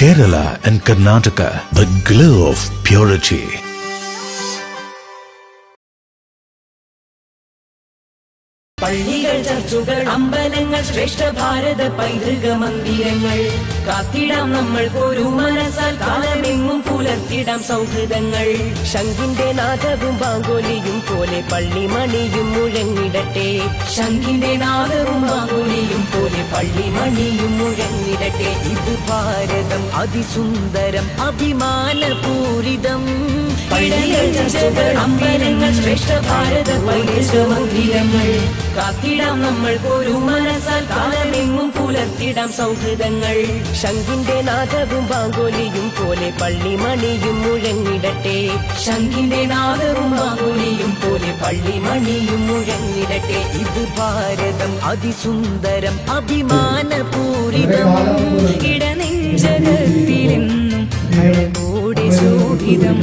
Kerala and Karnataka, the glow of purity. പള്ളികൾ, ചർച്ചുകൾ, അമ്പലങ്ങൾ, ശ്രേഷ്ഠ ഭാരത പൈതൃക മന്ദിരങ്ങൾ കാത്തിടാം നമ്മൾ ഒരു മനസ്സാൽ കാലമെങ്ങും പുലർത്തിടാം സൗഹൃദങ്ങൾ. ശംഖിന്റെ നാദവും ബാങ്കോലിയും പോലെ പള്ളിമണിയും മുഴങ്ങിടട്ടെ. ശംഖിന്റെ നാദവും ബാങ്കോലിയും പോലെ പള്ളിമണിയും മുഴങ്ങിടട്ടെ. ഇത് ഭാരതം അതിസുന്ദരം അഭിമാനപൂരിതം. പള്ളികൾ, ചർച്ചുകൾ, അമ്പലങ്ങൾ, ശ്രേഷ്ഠ ഭാരത പൈതൃക മന്ദിരങ്ങൾ കാത്തിടാം നമ്മൾ ഒരു മനസ്സാൽ കാലമെങ്ങും പുലർത്തിടാം സൗഹൃദങ്ങൾ. ശംഖിന്റെ നാദവും ബാങ്കോലിയും പോലെ പള്ളിമണിയും മുഴങ്ങിടട്ടെ. ശംഖിന്റെ നാദവും ബാങ്കോലിയും പോലെ പള്ളിമണിയും മുഴങ്ങിടട്ടെ. ഇത് ഭാരതം അതിസുന്ദരം അഭിമാനപൂരിതം. ഇടനെഞ്ചകത്തിലെന്നും കൂടെ ശോഭിതം.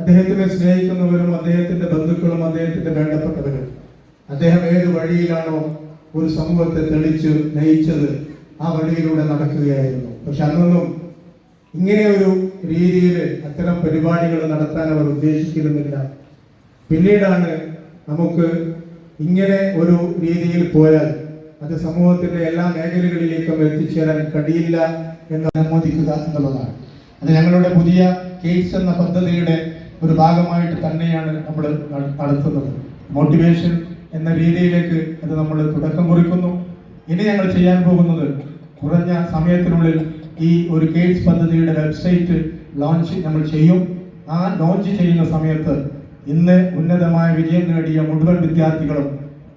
അദ്ദേഹത്തിനെ സ്നേഹിക്കുന്നവരും അദ്ദേഹത്തിന്റെ ബന്ധുക്കളും അദ്ദേഹത്തിന്റെ വേണ്ടപ്പെട്ടവരും അദ്ദേഹം ഏത് വഴിയിലാണോ ഒരു സമൂഹത്തെ തെളിച്ച് നയിച്ചത് ആ വഴിയിലൂടെ നടക്കുകയായിരുന്നു. പക്ഷെ അന്നൊന്നും ഇങ്ങനെ ഒരു രീതിയിൽ അത്തരം പരിപാടികൾ നടത്താൻ അവർ ഉദ്ദേശിച്ചിരുന്നില്ല. പിന്നീടാണ് നമുക്ക് ഇങ്ങനെ ഒരു രീതിയിൽ പോയാൽ അത് സമൂഹത്തിന്റെ എല്ലാ മേഖലകളിലേക്കും എത്തിച്ചേരാൻ കഴിയില്ല എന്ന് അനുമോദിക്കുക എന്നുള്ളതാണ്. അത് ഞങ്ങളുടെ പുതിയ കേസ് എന്ന പദ്ധതിയുടെ ഒരു ഭാഗമായിട്ട് തന്നെയാണ് നമ്മൾ നടത്തുന്നത്. മോട്ടിവേഷൻ എന്ന രീതിയിലേക്ക് അത് നമ്മൾ തുടക്കം കുറിക്കുന്നു. ഇനി ഞങ്ങൾ ചെയ്യാൻ പോകുന്നത് കുറഞ്ഞ സമയത്തിനുള്ളിൽ ഈ ഒരു കേസ് പദ്ധതിയുടെ വെബ്സൈറ്റ് ലോഞ്ച് നമ്മൾ ചെയ്യും. ആ ലോഞ്ച് ചെയ്യുന്ന സമയത്ത് ഇന്ന് ഉന്നതമായ വിജയം നേടിയ മുഴുവൻ വിദ്യാർത്ഥികളും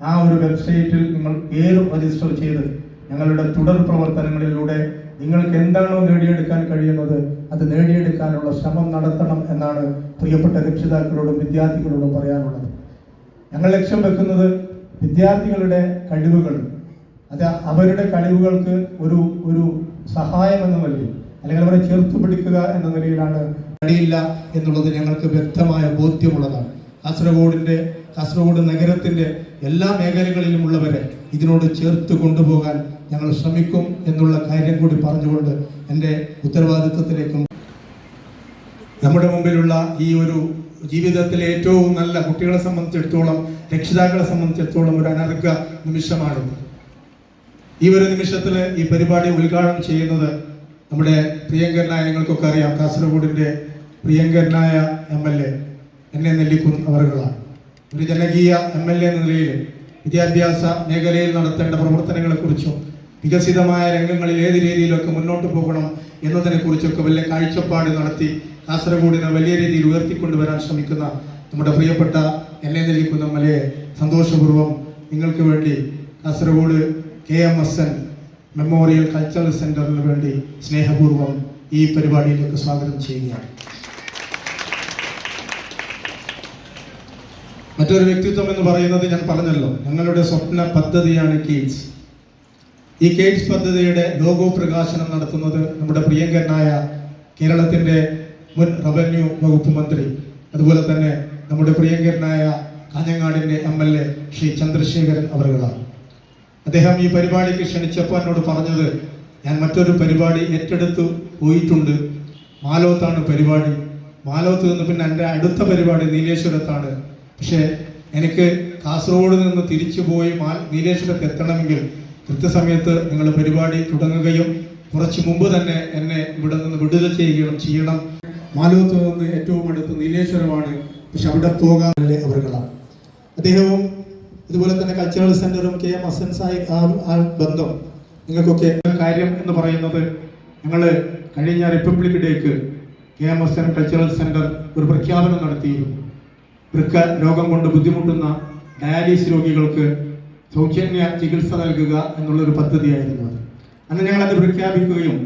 ആ ഒരു വെബ്സൈറ്റിൽ നിങ്ങൾ പേര് രജിസ്റ്റർ ചെയ്ത് ഞങ്ങളുടെ തുടർ പ്രവർത്തനങ്ങളിലൂടെ നിങ്ങൾക്ക് എന്താണോ നേടിയെടുക്കാൻ കഴിയുന്നത് അത് നേടിയെടുക്കാനുള്ള ശ്രമം നടത്തണം എന്നാണ് പ്രിയപ്പെട്ട രക്ഷിതാക്കളോടും വിദ്യാർത്ഥികളോടും പറയാനുള്ളത്. ഞങ്ങൾ ലക്ഷ്യം വെക്കുന്നത് വിദ്യാർത്ഥികളുടെ കഴിവുകൾ, അത് അവരുടെ കഴിവുകൾക്ക് ഒരു സഹായം എന്ന നിലയിൽ അല്ലെങ്കിൽ അവരെ ചേർത്ത് പിടിക്കുക എന്ന നിലയിലാണ് കഴിയില്ല എന്നുള്ളത് ഞങ്ങൾക്ക് വ്യക്തമായ ബോധ്യമുള്ളതാണ്. കാസർഗോഡ് നഗരത്തിന്റെ എല്ലാ മേഖലകളിലുമുള്ളവരെ ഇതിനോട് ചേർത്ത് കൊണ്ടുപോകാൻ ഞങ്ങൾ ശ്രമിക്കും എന്നുള്ള കാര്യം കൂടി പറഞ്ഞുകൊണ്ട് എൻ്റെ ഉത്തരവാദിത്വത്തിലേക്കും നമ്മുടെ മുമ്പിലുള്ള ഈ ഒരു ജീവിതത്തിലെ ഏറ്റവും നല്ല കുട്ടികളെ സംബന്ധിച്ചിടത്തോളം രക്ഷിതാക്കളെ സംബന്ധിച്ചിടത്തോളം ഒരു അനർഘ നിമിഷമാണ്. ഈ ഒരു നിമിഷത്തിൽ ഈ പരിപാടി ഉദ്ഘാടനം ചെയ്യുന്നത് നമ്മുടെ പ്രിയങ്കരനായ, ഞങ്ങൾക്കൊക്കെ അറിയാം, കാസർഗോഡിന്റെ പ്രിയങ്കരനായ MLA എന്നെ നെല്ലിക്കുന്ന് അവറുകളാണ്. ഒരു ജനകീയ MLA എന്ന നിലയിൽ വിദ്യാഭ്യാസ മേഖലയിൽ നടത്തേണ്ട പ്രവർത്തനങ്ങളെ കുറിച്ചും വികസിതമായ രംഗങ്ങളിൽ ഏത് രീതിയിലൊക്കെ മുന്നോട്ട് പോകണം എന്നതിനെ കുറിച്ചൊക്കെ വലിയ കാഴ്ചപ്പാട് നടത്തി കാസർഗോഡിനെ വലിയ രീതിയിൽ ഉയർത്തിക്കൊണ്ടുവരാൻ ശ്രമിക്കുന്ന നമ്മുടെ പ്രിയപ്പെട്ട എന്നെ നെല്ലിക്കുന്ന MLA സന്തോഷപൂർവ്വം നിങ്ങൾക്ക് വേണ്ടി കാസർഗോഡ് KMSN മെമ്മോറിയൽ കൾച്ചറൽ സെന്ററിന് വേണ്ടി സ്നേഹപൂർവ്വം ഈ പരിപാടിയിലേക്ക് സ്വാഗതം ചെയ്യുകയാണ്. മറ്റൊരു വ്യക്തിത്വം എന്ന് പറയുന്നത് ഞാൻ പറഞ്ഞല്ലോ, ഞങ്ങളുടെ സ്വപ്ന പദ്ധതിയാണ് കേഡ്സ്. ഈ കേഡ്സ് പദ്ധതിയുടെ ലോഗോ പ്രകാശനം നടത്തുന്നത് നമ്മുടെ പ്രിയങ്കരനായ കേരളത്തിന്റെ മുൻ റവന്യൂ വകുപ്പ് മന്ത്രി, അതുപോലെ തന്നെ നമ്മുടെ പ്രിയങ്കരനായ കാഞ്ഞങ്ങാടിന്റെ MLA ശ്രീ ചന്ദ്രശേഖരൻ അവറുകളാണ്. അദ്ദേഹം ഈ പരിപാടിക്ക് ക്ഷണിച്ചപ്പോൾ എന്നോട് പറഞ്ഞത്, ഞാൻ മറ്റൊരു പരിപാടി ഏറ്റെടുത്ത് പോയിട്ടുണ്ട്, മാലോത്താണ് പരിപാടി, മാലോത്ത് നിന്ന് പിന്നെ എൻ്റെ അടുത്ത പരിപാടി നീലേശ്വരത്താണ്. പക്ഷേ എനിക്ക് കാസർഗോഡ് നിന്ന് തിരിച്ചു പോയി നീലേശ്വരത്ത് എത്തണമെങ്കിൽ കൃത്യസമയത്ത് നിങ്ങൾ പരിപാടി തുടങ്ങുകയും കുറച്ച് മുമ്പ് തന്നെ എന്നെ ഇവിടെ നിന്ന് വിടുതൽ ചെയ്യണം. മാലോത്ത് നിന്ന് ഏറ്റവും അടുത്ത് നീലേശ്വരമാണ്, പക്ഷെ അവിടെ പോകാൻ അവരുകളാണ്. അദ്ദേഹവും ഇതുപോലെ തന്നെ കൾച്ചറൽ സെന്ററും KMSN ആ ബന്ധം നിങ്ങൾക്കൊക്കെ കാര്യം എന്ന് പറയുന്നത്, ഞങ്ങൾ കഴിഞ്ഞ റിപ്പബ്ലിക് ഡേക്ക് KMSN കൾച്ചറൽ സെന്റർ ഒരു പ്രഖ്യാപനം നടത്തിയിരുന്നു. വൃക്ക രോഗം കൊണ്ട് ബുദ്ധിമുട്ടുന്ന ഡയാലിസിസ് രോഗികൾക്ക് സൗജന്യ ചികിത്സ നൽകുക എന്നുള്ളൊരു പദ്ധതിയായിരുന്നു അത്. അന്ന് ഞങ്ങളത് പ്രഖ്യാപിക്കുകയും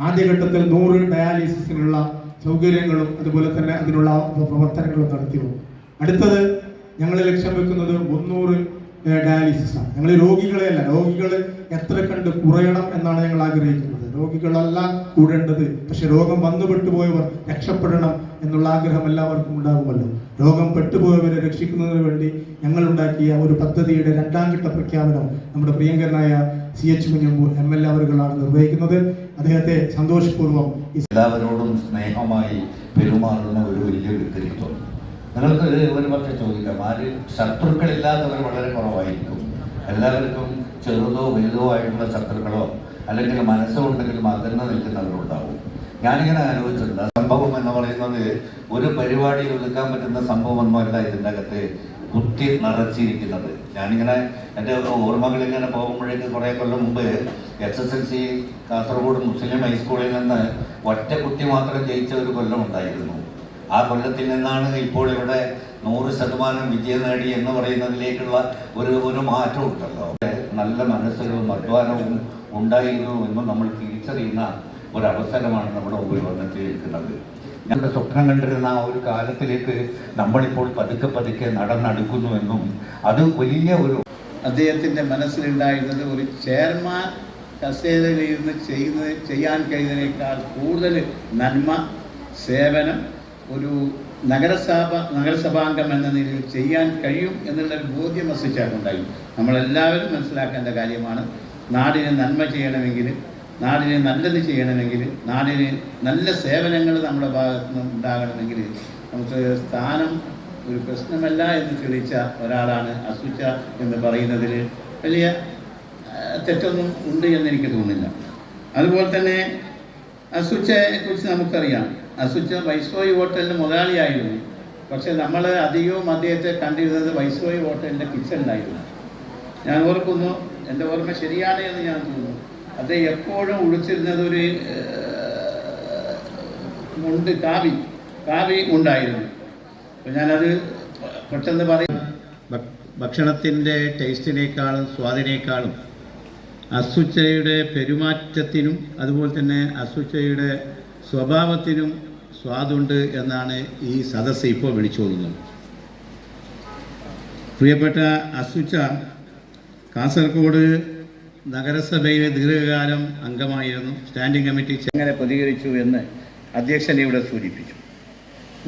ആദ്യഘട്ടത്തിൽ 100 ഡയാലിസിസിനുള്ള സൗകര്യങ്ങളും അതുപോലെ തന്നെ അതിനുള്ള പ്രവർത്തനങ്ങളും നടത്തിയിരുന്നു. അടുത്തത് ഞങ്ങൾ ലക്ഷ്യം വെക്കുന്നത് 300 ഡയാലിസിസ് ആണ്. ഞങ്ങൾ രോഗികളെയല്ല, രോഗികൾ എത്ര കണ്ട് കുറയണം എന്നാണ് ഞങ്ങൾ ആഗ്രഹിക്കുന്നത്. രോഗികളല്ല കൂടേണ്ടത്, പക്ഷെ രോഗം വന്നുപെട്ടുപോയവർ രക്ഷപ്പെടണം എന്നുള്ള ആഗ്രഹം എല്ലാവർക്കും ഉണ്ടാകുമല്ലോ. രോഗം പെട്ടുപോയവരെ രക്ഷിക്കുന്നതിന് വേണ്ടി ഞങ്ങൾ ഉണ്ടാക്കിയ ഒരു പദ്ധതിയുടെ 2ാം ഘട്ട പ്രഖ്യാപനം നമ്മുടെ പ്രിയങ്കരനായ CH കുഞ്ഞമ്പു MLA അവരുകളാണ് നിർവഹിക്കുന്നത്. അദ്ദേഹത്തെ സന്തോഷപൂർവ്വം എല്ലാവരോടും സ്നേഹമായി പെരുമാറുന്ന ഒരു വലിയ വ്യക്തിത്വം. നിങ്ങൾക്ക് ഒരു പക്ഷേ ചോദിക്കാം, ആര് ശത്രുക്കളില്ലാത്തവർ വളരെ കുറവായിരിക്കും. എല്ലാവർക്കും ചെറുതോ വലുതോ ആയിട്ടുള്ള ശത്രുക്കളോ അല്ലെങ്കിൽ മനസ്സുണ്ടെങ്കിലും അകന്ന് നിൽക്കുന്നവരുണ്ടാവും. ഞാനിങ്ങനെ ആലോചിച്ചിട്ടുണ്ട്, സംഭവം എന്ന് പറയുന്നത് ഒരു പരിപാടിയിൽ ഒതുക്കാൻ പറ്റുന്ന സംഭവമൊന്നുമല്ല ഇതിൻ്റെ അകത്ത് കുത്തി നിറച്ചിരിക്കുന്നത്. ഞാനിങ്ങനെ എൻ്റെ ഓർമ്മകളിങ്ങനെ പോകുമ്പോഴേക്ക് കുറേ കൊല്ലം മുമ്പ് SSLC കാസർഗോഡ് മുസ്ലിം ഹൈസ്കൂളിൽ നിന്ന് ഒറ്റ കുട്ടി മാത്രം ജയിച്ച ഒരു കൊല്ലം ഉണ്ടായിരുന്നു. ആ കൊല്ലത്തിൽ നിന്നാണ് ഇപ്പോൾ ഇവിടെ 100% വിജയം നേടി എന്ന് പറയുന്നതിലേക്കുള്ള ഒരു മാറ്റം ഉണ്ടല്ലോ. നല്ല മനസ്സുകളും അധ്വാനവും ഉണ്ടായിരുന്നു എന്ന് നമ്മൾ തിരിച്ചറിയുന്ന ഒരവസരമാണ് നമ്മുടെ മുമ്പിൽ വന്നെത്തിയിരിക്കുന്നത്. ഞങ്ങളുടെ സ്വപ്നം കണ്ടിരുന്ന ആ ഒരു കാലത്തിലേക്ക് നമ്മളിപ്പോൾ പതുക്കെ പതുക്കെ നടന്നെടുക്കുന്നുവെന്നും അത് വലിയ ഒരു അദ്ദേഹത്തിൻ്റെ മനസ്സിലുണ്ടായിരുന്നത് ഒരു ചെയർമാൻ കസേരയിൽ ഇരുന്ന് ചെയ്യാൻ കഴിയുന്നതിനേക്കാൾ കൂടുതൽ നന്മ, സേവനം ഒരു നഗരസഭാംഗം എന്ന നിലയിൽ ചെയ്യാൻ കഴിയും എന്നുള്ളൊരു ബോധ്യം വസിച്ചാലുണ്ടായി. നമ്മളെല്ലാവരും മനസ്സിലാക്കേണ്ട കാര്യമാണ്, നാടിന് നന്മ ചെയ്യണമെങ്കിൽ, നാടിന് നല്ലത് ചെയ്യണമെങ്കിൽ, നാടിന് നല്ല സേവനങ്ങൾ നമ്മുടെ ഭാഗത്ത് നിന്ന് ഉണ്ടാകണമെങ്കിൽ നമുക്ക് സ്ഥാനം ഒരു പ്രശ്നമല്ല എന്ന് തെളിയിച്ച ഒരാളാണ് അസുച്ച എന്ന് പറയുന്നതിൽ വലിയ തെറ്റൊന്നും ഉണ്ട് എന്നെനിക്ക് തോന്നുന്നില്ല. അതുപോലെ തന്നെ അസുച്ചയെ കുറിച്ച് നമുക്കറിയാം. അസുച്ച വൈസ്രോയി ഹോട്ടലിൻ്റെ മുതലാളിയായിരുന്നു. പക്ഷേ നമ്മൾ അധികവും അദ്ദേഹത്തെ കണ്ടിരുന്നത് വൈസ്രോയി ഹോട്ടലിൻ്റെ കിച്ചണിലായിരുന്നു. ഞാൻ ഓർക്കുന്നു, എൻ്റെ ഓർമ്മ ശരിയാണ് എന്ന് ഞാൻ തോന്നുന്നു, അദ്ദേഹം എപ്പോഴും ഉടുത്തിരുന്നത് ഒരു മുണ്ട്, കാവി ഉണ്ടായിരുന്നു. അപ്പോൾ ഞാനത് പെട്ടെന്ന് പറയും, ഭക്ഷണത്തിൻ്റെ ടേസ്റ്റിനേക്കാളും സ്വാദിനേക്കാളും അസുച്ചയുടെ പെരുമാറ്റത്തിനും അതുപോലെ തന്നെ അസുച്ചയുടെ സ്വഭാവത്തിനും സ്വാദുണ്ട് എന്നാണ് ഈ സദസ്സ് ഇപ്പോൾ വിളിച്ചോളുന്നത്. പ്രിയപ്പെട്ട അസുച്ച കാസർഗോഡ് നഗരസഭയിലെ ദീർഘകാലം അംഗമായിരുന്നു. സ്റ്റാൻഡിംഗ് കമ്മിറ്റി എങ്ങനെ പ്രതികരിച്ചു എന്ന് അധ്യക്ഷൻ ഇവിടെ സൂചിപ്പിച്ചു.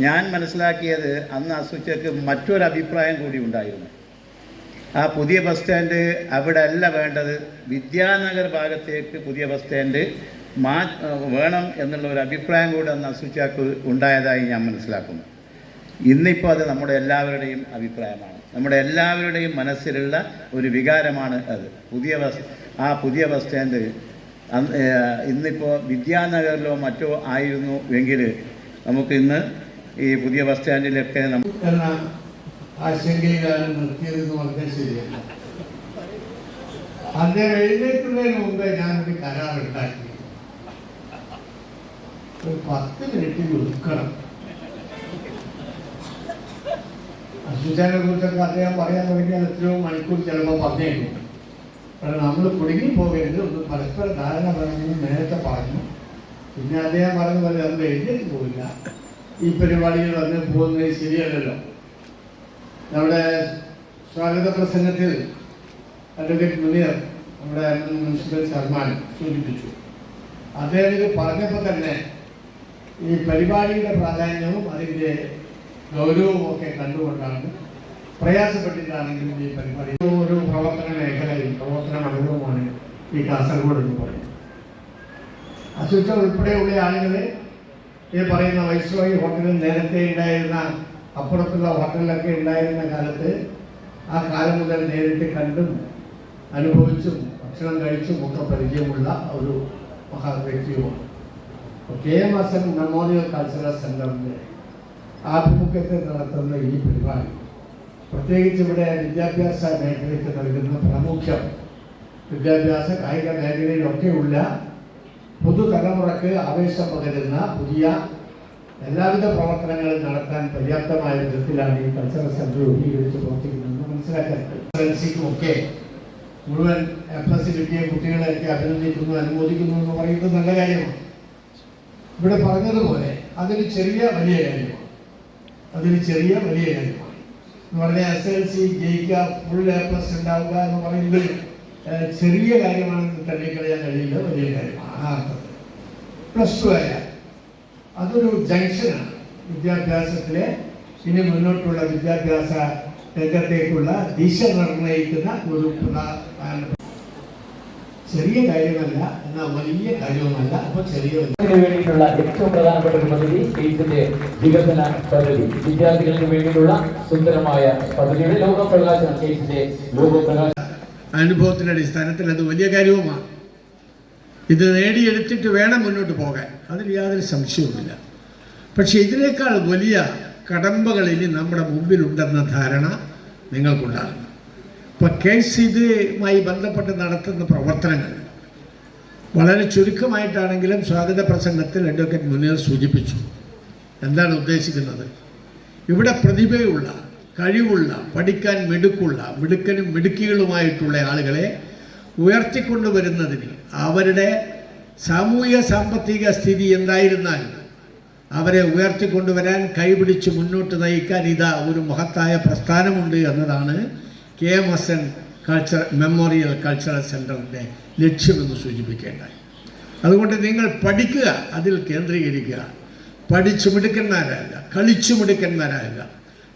ഞാൻ മനസ്സിലാക്കിയത് അന്ന് അസുച്ചയ്ക്ക് മറ്റൊരു അഭിപ്രായം കൂടി ഉണ്ടായിരുന്നു. ആ പുതിയ ബസ് സ്റ്റാൻഡ് അവിടെ അല്ല വേണ്ടത്, വിദ്യാനഗർ ഭാഗത്തേക്ക് പുതിയ ബസ് സ്റ്റാൻഡ് വേണം എന്നുള്ള ഒരു അഭിപ്രായം കൂടി അന്ന് അസുച്ചയ്ക്ക് ഉണ്ടായതായി ഞാൻ മനസ്സിലാക്കുന്നു. ഇന്നിപ്പോൾ അത് നമ്മുടെ എല്ലാവരുടെയും അഭിപ്രായമാണ്, നമ്മുടെ എല്ലാവരുടെയും മനസ്സിലുള്ള ഒരു വികാരമാണ് അത്. പുതിയ ബസ് സ്റ്റാൻഡ് ഇന്നിപ്പോൾ വിദ്യാനഗറിലോ മറ്റോ ആയിരുന്നു എങ്കിൽ നമുക്ക് ഇന്ന് ഈ പുതിയ ബസ് സ്റ്റാൻഡിലൊക്കെ ആശങ്കയിലാണ് നിർത്തിയതെന്ന് പറഞ്ഞാൽ ശരിയല്ല. അദ്ദേഹം എഴുന്നേൽക്കുന്നതിന് മുമ്പേ ഞാനൊരു കരാറുണ്ടാക്കി, ഒരു 10 മിനിറ്റിൽ ഒതുക്കണം. അസുചാനെ കുറിച്ചൊക്കെ അദ്ദേഹം പറയാൻ തുടങ്ങിയാൽ എത്രയോ മണിക്കൂർ ചിലപ്പോൾ പറഞ്ഞേക്കും. കാരണം നമ്മൾ കുടുങ്ങി പോകരുത്, ഒന്ന് പരസ്പര ധാരണ പറഞ്ഞു നേരത്തെ പറഞ്ഞു. പിന്നെ അദ്ദേഹം പറഞ്ഞ പോലെ നമ്മൾ എഴുന്നേറ്റ് പോയില്ല. ഈ പരിപാടികൾ വന്ന് പോകുന്നത് ശരിയല്ലല്ലോ. നമ്മുടെ സ്വാഗത പ്രസംഗത്തിൽ അഡ്വക്കേറ്റ് മുനീർ, നമ്മുടെ മുനിസിപ്പൽ ചെയർമാൻ സൂചിപ്പിച്ചു. അദ്ദേഹം ഇത് പറഞ്ഞപ്പോൾ തന്നെ ഈ പരിപാടിയുടെ പ്രാധാന്യവും അതിൻ്റെ ഗൗരവവും ഒക്കെ കണ്ടുകൊണ്ടാണ് പ്രയാസപ്പെട്ടിട്ടാണെങ്കിലും ഈ പരിപാടി ഒരു പ്രവർത്തന മേഖലയും പ്രവർത്തന മണ്ഡലവുമാണ് ഈ കാസർഗോഡ് എന്ന് പറയുന്നത്. അസുച്ച ഉൾപ്പെടെയുള്ള ആളുകളെ ഈ പറയുന്ന വൈസ്രോയി ഹോട്ടലിൽ നേരത്തെ ഉണ്ടായിരുന്ന, അപ്പുറത്തുള്ള ഹോട്ടലിലൊക്കെ ഉണ്ടായിരുന്ന കാലത്ത് ആ കാലം മുതൽ നേരിട്ട് കണ്ടും അനുഭവിച്ചും ഭക്ഷണം കഴിച്ചും ഒക്കെ പരിചയമുള്ള ഒരു മഹാ വ്യക്തിയുമാണ്. KM ഹസൻ മെമ്മോറിയൽ കൾച്ചറൽ സെൻ്ററിൻ്റെ ആഭിമുഖ്യത്തിൽ നടത്തുന്ന ഈ പരിപാടി പ്രത്യേകിച്ച് ഇവിടെ വിദ്യാഭ്യാസ മേഖലയ്ക്ക് നൽകുന്ന പ്രാമുഖ്യം, വിദ്യാഭ്യാസ കായിക മേഖലയിലൊക്കെയുള്ള പുതുതലമുറക്ക് ആവേശം പകരുന്ന പുതിയ എല്ലാവിധ പ്രവർത്തനങ്ങളും നടത്താൻ പര്യാപ്തമായ വിധത്തിലാണ് ഈ കൾച്ചറൽ സെൻ്റർ രൂപീകരിച്ച് പ്രവർത്തിക്കുന്നതെന്ന് മനസ്സിലാക്കാൻ കഴിയും. ഒക്കെ മുഴുവൻ A+ കിട്ടിയ കുട്ടികളെയൊക്കെ അഭിനന്ദിക്കുന്നു, അനുമോദിക്കുന്നു എന്ന് പറയുന്നത് നല്ല കാര്യമാണ്. ഇവിടെ പറഞ്ഞതുപോലെ അതൊരു ചെറിയ വലിയ കാര്യമാണ്. എന്ന് പറഞ്ഞാൽ SLC ജയിക്കുക, ഫുൾ A+ ഉണ്ടാവുക എന്ന് പറയുന്നത് ചെറിയ കാര്യമാണെന്ന് തള്ളിക്കളയാൻ കഴിയില്ല, വലിയ കാര്യമാണ്. ആ അർത്ഥത്തിൽ +2 ആയാൽ അതൊരു ജംഗ്ഷനാണ്. വിദ്യാഭ്യാസത്തിലെ ഇനി മുന്നോട്ടുള്ള വിദ്യാഭ്യാസ രംഗത്തേക്കുള്ള ദിശ നിർണ്ണയിക്കുന്ന ഒരു പ്രധാന ചെറിയ കാര്യമല്ല, എന്നാൽ വലിയ കാര്യവുമല്ല. അപ്പോൾ ചെറിയ വേണ്ടിയിട്ടുള്ള ഏറ്റവും പ്രധാനപ്പെട്ട ഒരു പദ്ധതി സ്റ്റേറ്റിന്റെ വികസന പദ്ധതി, വിദ്യാർത്ഥികൾക്ക് വേണ്ടിയിട്ടുള്ള സുന്ദരമായ പദ്ധതിയുടെ ലോകപ്രകാശനം, സ്റ്റേറ്റിന്റെ ലോകപ്രകാശനം അനുഭവത്തിന്റെ അടിസ്ഥാനത്തിൽ അത് വലിയ കാര്യവുമാണ്. ഇത് നേടിയെടുത്തിട്ട് വേണം മുന്നോട്ട് പോകാൻ, അതിൽ യാതൊരു സംശയവുമില്ല. പക്ഷെ ഇതിനേക്കാൾ വലിയ കടമ്പകൾ ഇനി നമ്മുടെ മുമ്പിലുണ്ടെന്ന ധാരണ നിങ്ങൾക്കുണ്ടാകും. ഇപ്പോൾ KCD-യുമായി ബന്ധപ്പെട്ട് നടത്തുന്ന പ്രവർത്തനങ്ങൾ വളരെ ചുരുക്കമായിട്ടാണെങ്കിലും സ്വാഗത പ്രസംഗത്തിൽ അഡ്വക്കേറ്റ് മുനീർ സൂചിപ്പിച്ചു. എന്താണ് ഉദ്ദേശിക്കുന്നത്? ഇവിടെ പ്രതിഭയുള്ള, കഴിവുള്ള, പഠിക്കാൻ മിടുക്കനും മിടുക്കികളുമായിട്ടുള്ള ആളുകളെ ഉയർത്തിക്കൊണ്ടുവരുന്നതിന് അവരുടെ സാമൂഹിക സാമ്പത്തിക സ്ഥിതി എന്തായിരുന്നാലും അവരെ ഉയർത്തിക്കൊണ്ടുവരാൻ, കൈപിടിച്ച് മുന്നോട്ട് നയിക്കാൻ ഇതാ ഒരു മഹത്തായ പ്രസ്ഥാനമുണ്ട് എന്നതാണ് KM ഹസൻ മെമ്മോറിയൽ കൾച്ചറൽ സെൻ്ററിൻ്റെ ലക്ഷ്യമെന്ന് സൂചിപ്പിക്കേണ്ടായി. അതുകൊണ്ട് നിങ്ങൾ പഠിക്കുക, അതിൽ കേന്ദ്രീകരിക്കുക, പഠിച്ചു മിടുക്കന്മാരാകുക, കളിച്ചു മിടുക്കന്മാരാകുക.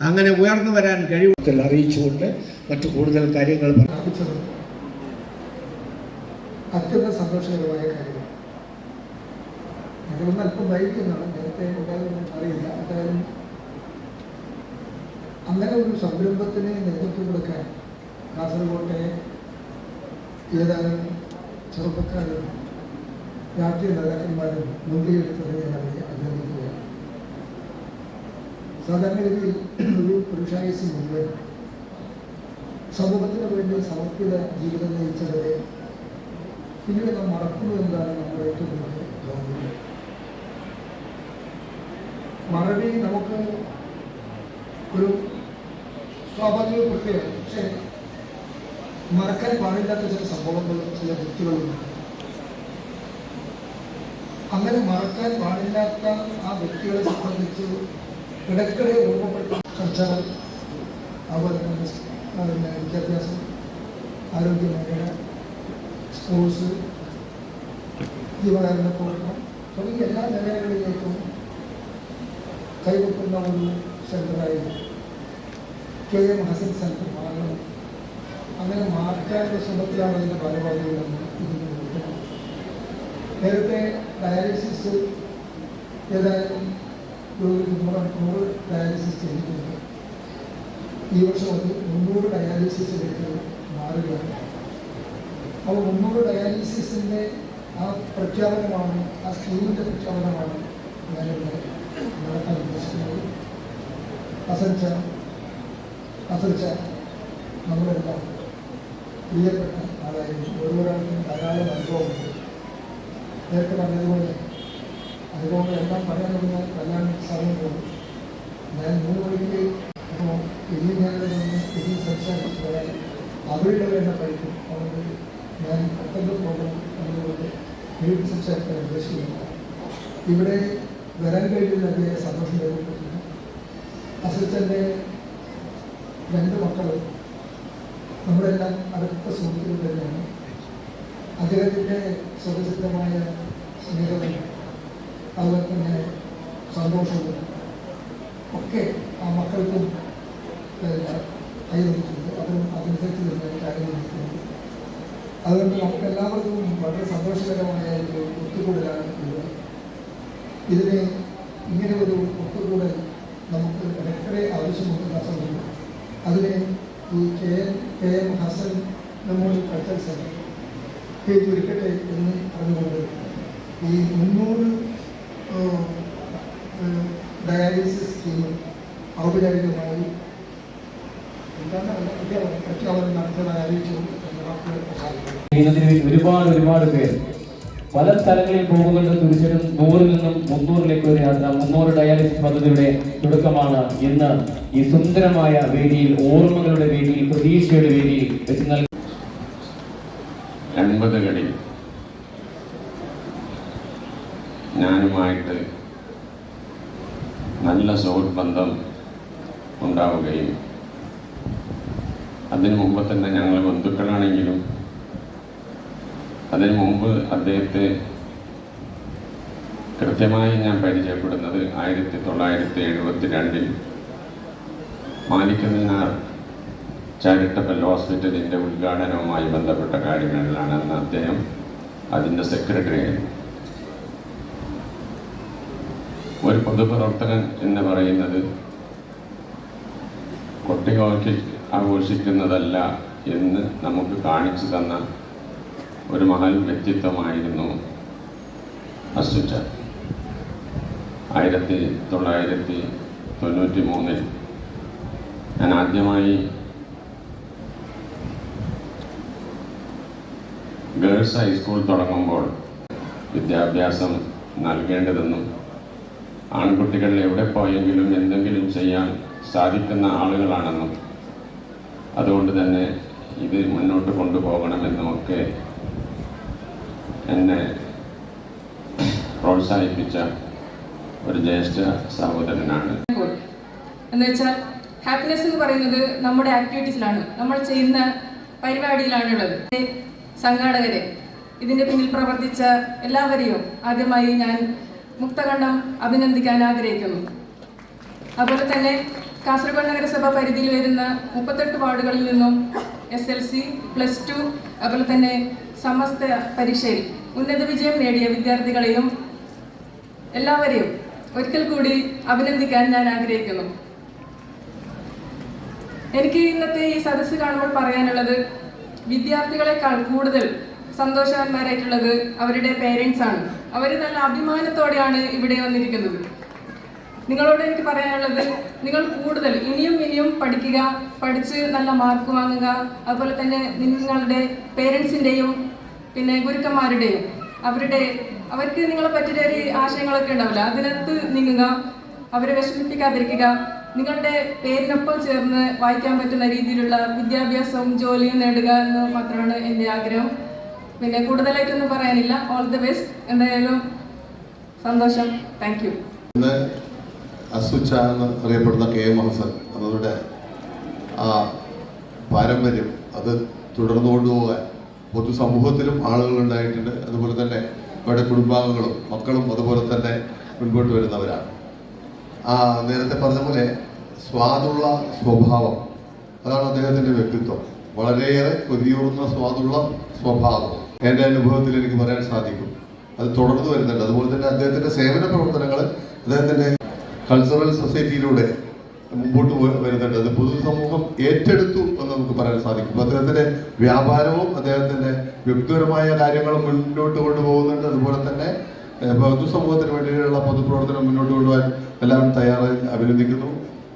അങ്ങനെ ഉയർന്നു വരാൻ കഴിവുകൾ അറിയിച്ചുകൊണ്ട് മറ്റു കൂടുതൽ കാര്യങ്ങൾ പ്രാർത്ഥിച്ചത് അത്യന്തം സന്തോഷകരമായ കാര്യമാണ്. അതൊന്നും അല്പം വൈകുന്നതാണ്, നേരത്തെ ഉണ്ടാകുമെന്ന് അറിയില്ല. എന്തായാലും അങ്ങനെ ഒരു സംരംഭത്തിന് നേതൃത്വം കൊടുക്കാൻ കാസർഗോട്ടെ ഏതാനും ചെറുപ്പക്കാരും രാഷ്ട്രീയ നേതാക്കന്മാരും മുൻകൈയെടുത്തതിനെ ഞാൻ അഭിനന്ദിക്കുകയാണ്. സാധാരണഗതിയിൽ ഒരു പുരുഷായുസ് മുഴുവൻ സമൂഹത്തിന് വേണ്ടി സമർപ്പിത ജീവിതം നയിച്ചവരെ പിന്നീട് നാം മറക്കുന്നു എന്നതാണ് നമ്മുടെ ഏറ്റവും വലിയ ദൗർബല്യം. മറവി നമുക്ക് ഒരു സ്വാഭാവിക പ്രക്രിയയാണ്. പക്ഷേ മറക്കാൻ പാടില്ലാത്ത ചില സംഭവങ്ങളും ചില വ്യക്തികളുണ്ട്. അങ്ങനെ മറക്കാൻ പാടില്ലാത്ത ആ വ്യക്തികളെ സംബന്ധിച്ച് ഇടയ്ക്കിടെ ഓർമ്മപ്പെട്ട ചർച്ചകൾ, അതുപോലെ തന്നെ വിദ്യാഭ്യാസം, ആരോഗ്യ മേഖല, സ്പോർട്സ്, ജീവകാരുണ്യ പ്രവർത്തനം തുടങ്ങിയ എല്ലാ മേഖലകളിലേക്കും കൈവക്കുന്ന ഒരു സെൻ്ററായി KM ഹസൻ സെൻ്റർ മാറണം. അങ്ങനെ മാറ്റാനുള്ള ശ്രമത്തിലാണ് അതിൻ്റെ ഭാരവാഹികളെന്ന് ഇതിന് വിളിക്കുന്നത്. നേരത്തെ ഡയാലിസിസ് ഏതായാലും 100 ഡയാലിസിസ് ചെയ്തിട്ടുണ്ട്. ഈ വർഷം അത് 300 ഡയാലിസിസിലേക്ക് മാറുകയാണ്. അപ്പോൾ 300 ഡയാലിസിസിൻ്റെ ആ പ്രഖ്യാപനമാണ്, ആ സ്കീമിൻ്റെ പ്രഖ്യാപനമാണ് ഞാനിവിടെ നടത്താൻ ഉദ്ദേശിക്കുന്നത്. അസർച്ച നമ്മളെല്ലാം പ്രിയപ്പെട്ട ആളായിരുന്നു. ഓരോരാൾക്കും ധാരാളം അനുഭവമുണ്ട്. നേരത്തെ പറഞ്ഞതുപോലെ അനുഭവങ്ങളെല്ലാം പറയാൻ തുടങ്ങിയാൽ കല്യാണം സമയം പോകും. ഞാൻ 3 മണിക്ക് അപ്പോൾ എലി മേഖലയിൽ നിന്ന് എലി സംസാരിച്ച് പറയാൻ അവരുടെ വേണ്ട കഴിക്കും. അതുകൊണ്ട് ഞാൻ പെട്ടെന്ന് പോകണം എന്നതുകൊണ്ട് വീട്ടിൽ സംസാരിക്കാൻ ഉദ്ദേശിക്കുന്നില്ല. ഇവിടെ വരാൻ കഴിയുന്ന അദ്ദേഹം സന്തോഷം രേഖപ്പെടുത്തുന്നു. അസർച്ചൻ്റെ 2 മക്കളും നമ്മളെല്ലാം അടുത്ത സുഹൃത്തുക്കൾ തന്നെയാണ്. അദ്ദേഹത്തിൻ്റെ സ്വതസിദ്ധമായ സ്നേഹവും അതുപോലെ തന്നെ സന്തോഷവും ഒക്കെ ആ മക്കൾക്കും കൈവന്നിട്ടുണ്ട്. അതും അതനുസരിച്ച് തന്നെയാണ് കാര്യങ്ങൾ നിൽക്കുന്നത്. അതുകൊണ്ട് നമുക്ക് എല്ലാവർക്കും വളരെ സന്തോഷകരമായ ഒരു ഒത്തുകൂടലാണ് ഇത്. ഇതിന് ഇങ്ങനെ ഒരു ഒത്തുകൂടൽ നമുക്ക് ഇടയ്ക്കിടെ ആവശ്യമുണ്ടെന്ന സമയത്ത് അതിനെ ഈ KM Hasan memorial cultural centre ഒരുക്കട്ടെ എന്ന് പറഞ്ഞുകൊണ്ട് ഈ 300 ഡയാലിസിസ് സ്കീം ഔപചാരികമായി പ്രഖ്യാപനം നടത്തുന്നതായി അറിയിച്ചു ഒരുപാട് പേർ പല സ്ഥലങ്ങളിൽ പോകുന്നുണ്ട്. തീർച്ചയായിട്ടും 100-ൽ നിന്നും 300-ലേക്ക് ഒരു യാത്ര, 300 ഡയാലിസിസ് പദ്ധതിയുടെ തുടക്കമാണ് ഇന്ന് ഈ സുന്ദരമായ വേദിയിൽ, ഓർമ്മകളുടെ വേദിയിൽ, പ്രതീക്ഷയുടെ വേദിയിൽ വെച്ച് 80കളിൽ ഞാനുമായിട്ട് നല്ല സുഹൃത്ത് ബന്ധം ഉണ്ടാവുകയും അതിനു മുമ്പ് തന്നെ ഞങ്ങൾ ബന്ധുക്കളാണെങ്കിലും അതിനു മുമ്പ് അദ്ദേഹത്തെ കൃത്യമായി ഞാൻ പരിചയപ്പെടുന്നത് 1972 മാലിക്കുന്നാർ ചാരിറ്റബിൾ ഹോസ്പിറ്റലിൻ്റെ ഉദ്ഘാടനവുമായി ബന്ധപ്പെട്ട കാര്യങ്ങളിലാണ്. അന്ന് അദ്ദേഹം അതിൻ്റെ സെക്രട്ടറി ആയിരുന്നു. ഒരു പൊതുപ്രവർത്തകൻ എന്ന് പറയുന്നത് കൊട്ടിഘോഷി ആഘോഷിക്കുന്നതല്ല എന്ന് നമുക്ക് കാണിച്ചു തന്ന ഒരു മഹൽ വ്യക്തിത്വമായിരുന്നു അസുച്ച. 1993 ഞാൻ ആദ്യമായി ഗേൾസ് ഹൈസ്കൂൾ തുടങ്ങുമ്പോൾ വിദ്യാഭ്യാസം നൽകേണ്ടതെന്നും ആൺകുട്ടികൾ എവിടെ പോയെങ്കിലും എന്തെങ്കിലും ചെയ്യാൻ സാധിക്കുന്ന ആളുകളാണെന്നും അതുകൊണ്ട് തന്നെ ഇത് മുന്നോട്ട് കൊണ്ടുപോകണമെന്നുമൊക്കെ എന്നെ പ്രോത്സാഹിപ്പിച്ച ഒരു ജ്യേഷ്ഠ സഹോദരനാണ്. എന്ന് വെച്ചാൽ ഹാപ്പിനെസ് എന്ന് പറയുന്നത് നമ്മുടെ ആക്ടിവിറ്റീസിലാണ്, നമ്മൾ ചെയ്യുന്ന പരിപാടിയിലാണുള്ളത്. സംഘാടകരെ, ഇതിന്റെ പിന്നിൽ പ്രവർത്തിച്ച എല്ലാവരെയും ആദ്യമായി ഞാൻ മുക്തകണ്ഠം അഭിനന്ദിക്കാൻ ആഗ്രഹിക്കുന്നു. അതുപോലെ തന്നെ കാസർഗോഡ് നഗരസഭ പരിധിയിൽ വരുന്ന 38 വാർഡുകളിൽ നിന്നും SLC, +2 അതുപോലെ തന്നെ സമസ്ത പരീക്ഷയിൽ ഉന്നത വിജയം നേടിയ വിദ്യാർത്ഥികളെയും എല്ലാവരെയും ഒരിക്കൽ കൂടി അഭിനന്ദിക്കാൻ ഞാൻ ആഗ്രഹിക്കുന്നു. എനിക്ക് ഇന്നത്തെ ഈ സദസ്സ് കാണുമ്പോൾ പറയാനുള്ളത്, വിദ്യാർത്ഥികളെക്കാൾ കൂടുതൽ സന്തോഷവാന്മാരായിട്ടുള്ളത് അവരുടെ പേരൻസ് ആണ്. അവർ നല്ല അഭിമാനത്തോടെയാണ് ഇവിടെ വന്നിരിക്കുന്നത്. നിങ്ങളോട് എനിക്ക് പറയാനുള്ളത്, നിങ്ങൾ കൂടുതൽ ഇനിയും പഠിക്കുക, പഠിച്ച് നല്ല മാർക്ക് വാങ്ങുക. അതുപോലെ തന്നെ നിങ്ങളുടെ പേരൻസിൻ്റെയും പിന്നെ ഗുരുക്കന്മാരുടെയും അവർക്ക് നിങ്ങളെ പറ്റിയ ഒരു ആശയങ്ങളൊക്കെ ഉണ്ടാവില്ല, അതിനകത്ത് നീങ്ങുക, അവരെ വിഷമിപ്പിക്കാതിരിക്കുക. നിങ്ങളുടെ പേരിനൊപ്പം ചേർന്ന് വായിക്കാൻ പറ്റുന്ന രീതിയിലുള്ള വിദ്യാഭ്യാസവും ജോലിയും നേടുക എന്ന് മാത്രമാണ് എൻ്റെ ആഗ്രഹം. പിന്നെ കൂടുതലായിട്ടൊന്നും പറയാനില്ല. All the best. എന്തായാലും സന്തോഷം. Thank you. അസുച്ച എന്ന് അറിയപ്പെടുന്ന KM ഹസൻ അവരുടെ ആ പാരമ്പര്യം അത് തുടർന്നു കൊണ്ടുപോകാൻ പൊതുസമൂഹത്തിലും ആളുകൾ ഉണ്ടായിട്ടുണ്ട്. അതുപോലെ തന്നെ അവരുടെ കുടുംബാംഗങ്ങളും മക്കളും അതുപോലെ തന്നെ മുൻപോട്ട് വരുന്നവരാണ്. നേരത്തെ പറഞ്ഞ പോലെ സ്വാദുള്ള സ്വഭാവം, അതാണ് അദ്ദേഹത്തിൻ്റെ വ്യക്തിത്വം. വളരെയേറെ കൊതിയൂറുന്ന സ്വാദുള്ള സ്വഭാവം എൻ്റെ അനുഭവത്തിൽ എനിക്ക് പറയാൻ സാധിക്കും. അത് തുടർന്നു വരുന്നുണ്ട്. അതുപോലെ തന്നെ അദ്ദേഹത്തിൻ്റെ സേവന പ്രവർത്തനങ്ങൾ അദ്ദേഹത്തിൻ്റെ കൾച്ചറൽ സൊസൈറ്റിയിലൂടെ മുമ്പോട്ട് വരുന്നുണ്ട്. അത് പൊതുസമൂഹം ഏറ്റെടുത്തു എന്ന് നമുക്ക് പറയാൻ സാധിക്കും. അദ്ദേഹത്തിൻ്റെ വ്യാപാരവും അദ്ദേഹത്തിൻ്റെ വ്യക്തിപരമായ കാര്യങ്ങളും മുന്നോട്ട് കൊണ്ടുപോകുന്നുണ്ട്. അതുപോലെ തന്നെ പൊതുസമൂഹത്തിന് വേണ്ടിയുള്ള പൊതുപ്രവർത്തനം മുന്നോട്ട് കൊണ്ടുപോകാൻ എല്ലാവരും തയ്യാറായി അഭിനന്ദിക്കുന്നു.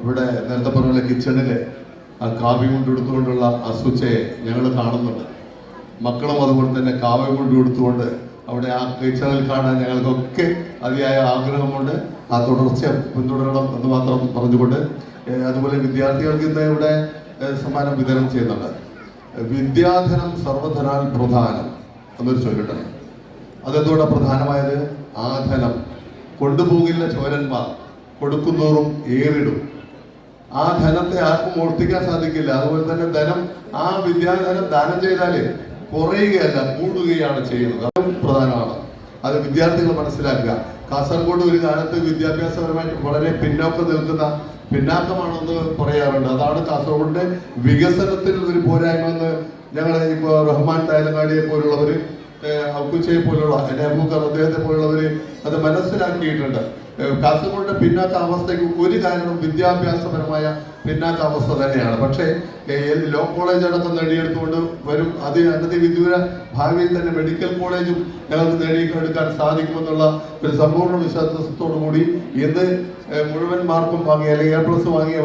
ഇവിടെ നേരത്തെ പറഞ്ഞ കിച്ചണിലെ ആ കാവ്യം കൊണ്ടെടുത്തുകൊണ്ടുള്ള അസുച്ചയെ ഞങ്ങൾ കാണുന്നുണ്ട്. മക്കളും അതുപോലെ തന്നെ കാവ്യം കൊണ്ടെടുത്തുകൊണ്ട് അവിടെ ആ കിച്ചണിൽ കാണാൻ ഞങ്ങൾക്കൊക്കെ അതിയായ ആഗ്രഹമുണ്ട്. ആ തുടർച്ച പിന്തുടരണം എന്ന് മാത്രം പറഞ്ഞുകൊണ്ട്, അതുപോലെ വിദ്യാർത്ഥികൾക്ക് ഇന്ന് ഇവിടെ സമ്മാനം വിതരണം ചെയ്യുന്നുണ്ട്. വിദ്യാധനം സർവധനാൽ പ്രധാനം എന്നൊരു ചൊല്ലുണ്ട്. അതെന്തുകൊണ്ടാണ് പ്രധാനമായത്? ആ ധനം കൊണ്ടുപോകില്ല ചോരന്മാർ, കൊടുക്കുന്നോറും ഏറിടും. ആ ധനത്തെ ആർക്കും മോഷ്ടിക്കാൻ സാധിക്കില്ല. അതുപോലെ തന്നെ ധനം, ആ വിദ്യാധനം ദാനം ചെയ്താലേ കുറയുകയല്ല കൂടുകയാണ് ചെയ്യുന്നത്. അതും പ്രധാനമാണ്. അത് വിദ്യാർത്ഥികൾ മനസ്സിലാക്കുക. കാസർഗോഡ് ഒരു കാലത്ത് വിദ്യാഭ്യാസപരമായിട്ട് വളരെ പിന്നാക്കമാണെന്ന് പറയാറുണ്ട്. അതാണ് കാസർഗോഡിന്റെ വികസനത്തിൽ ഒരു പോരായ്മ എന്ന് ഞങ്ങൾ ഇപ്പോൾ റഹ്മാൻ തായലങ്ങാടിയെ പോലുള്ളവർ, ഔക്കുച്ചയെ പോലുള്ള എൻ്റെ അബൂക്കർ അദ്ദേഹത്തെ പോലുള്ളവർ അത് മനസ്സിലാക്കിയിട്ടുണ്ട്. കാസർഗോഡിന്റെ പിന്നാക്കാവസ്ഥയ്ക്ക് ഒരു കാരണം വിദ്യാഭ്യാസപരമായ പിന്നാക്കാവസ്ഥ തന്നെയാണ്. പക്ഷേ ലോ കോളേജ് അടക്കം നേടിയെടുത്തുകൊണ്ട് വരും. അതിനകത്ത് വിദൂര ഭാവിയിൽ തന്നെ മെഡിക്കൽ കോളേജും ഞങ്ങൾക്ക് നേടിയെടുക്കാൻ സാധിക്കുമെന്നുള്ള ഒരു സമ്പൂർണ്ണ വിശ്വാസത്തോടു കൂടി ഇന്ന് മുഴുവൻ മാർക്കും വാങ്ങിയ അല്ലെങ്കിൽ A+ വാങ്ങിയ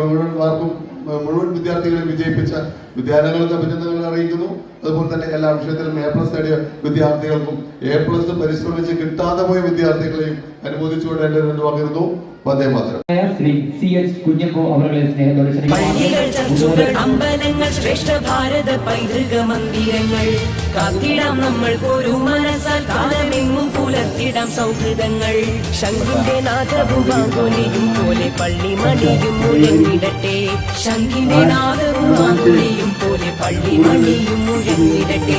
മുഴുവൻ വിദ്യാർത്ഥികളെ വിജയിപ്പിച്ച വിദ്യാലയങ്ങൾക്ക് അഭിനന്ദനങ്ങൾ അറിയിക്കുന്നു. അതുപോലെ തന്നെ എല്ലാ വിഷയത്തിലും A+ നേടിയ വിദ്യാർത്ഥികൾക്കും A+ പരിശ്രമിച്ച് കിട്ടാതെ പോയ വിദ്യാർത്ഥികളെയും അനുമോദിച്ചുകൊണ്ട് എൻ്റെ പകരുന്നു. വന്ദേ മാതരം. ശ്രീ CH കുഞ്ഞപ്പോ അവരുടെ സ്നേഹത്തോടെ പള്ളികൾ, ചർച്ചുകൾ, അമ്പലങ്ങൾ, ശ്രേഷ്ഠ ഭാരത പൈതൃക മന്ദിരങ്ങൾ കാത്തിടാം നമ്മൾ ഒരു മനസ്സാൽ, കാലമെങ്ങും പുലർത്തിടാം സൗഹൃദങ്ങൾ. ശംഖിന്റെ നാദവും മാങ്കുലിയും പോലെ പള്ളിമണിയും മുഴങ്ങിടട്ടെ. ശംഖിന്റെ നാദവും മാങ്കുലിയും പോലെ പള്ളിമണിയും മുഴങ്ങിടട്ടെ.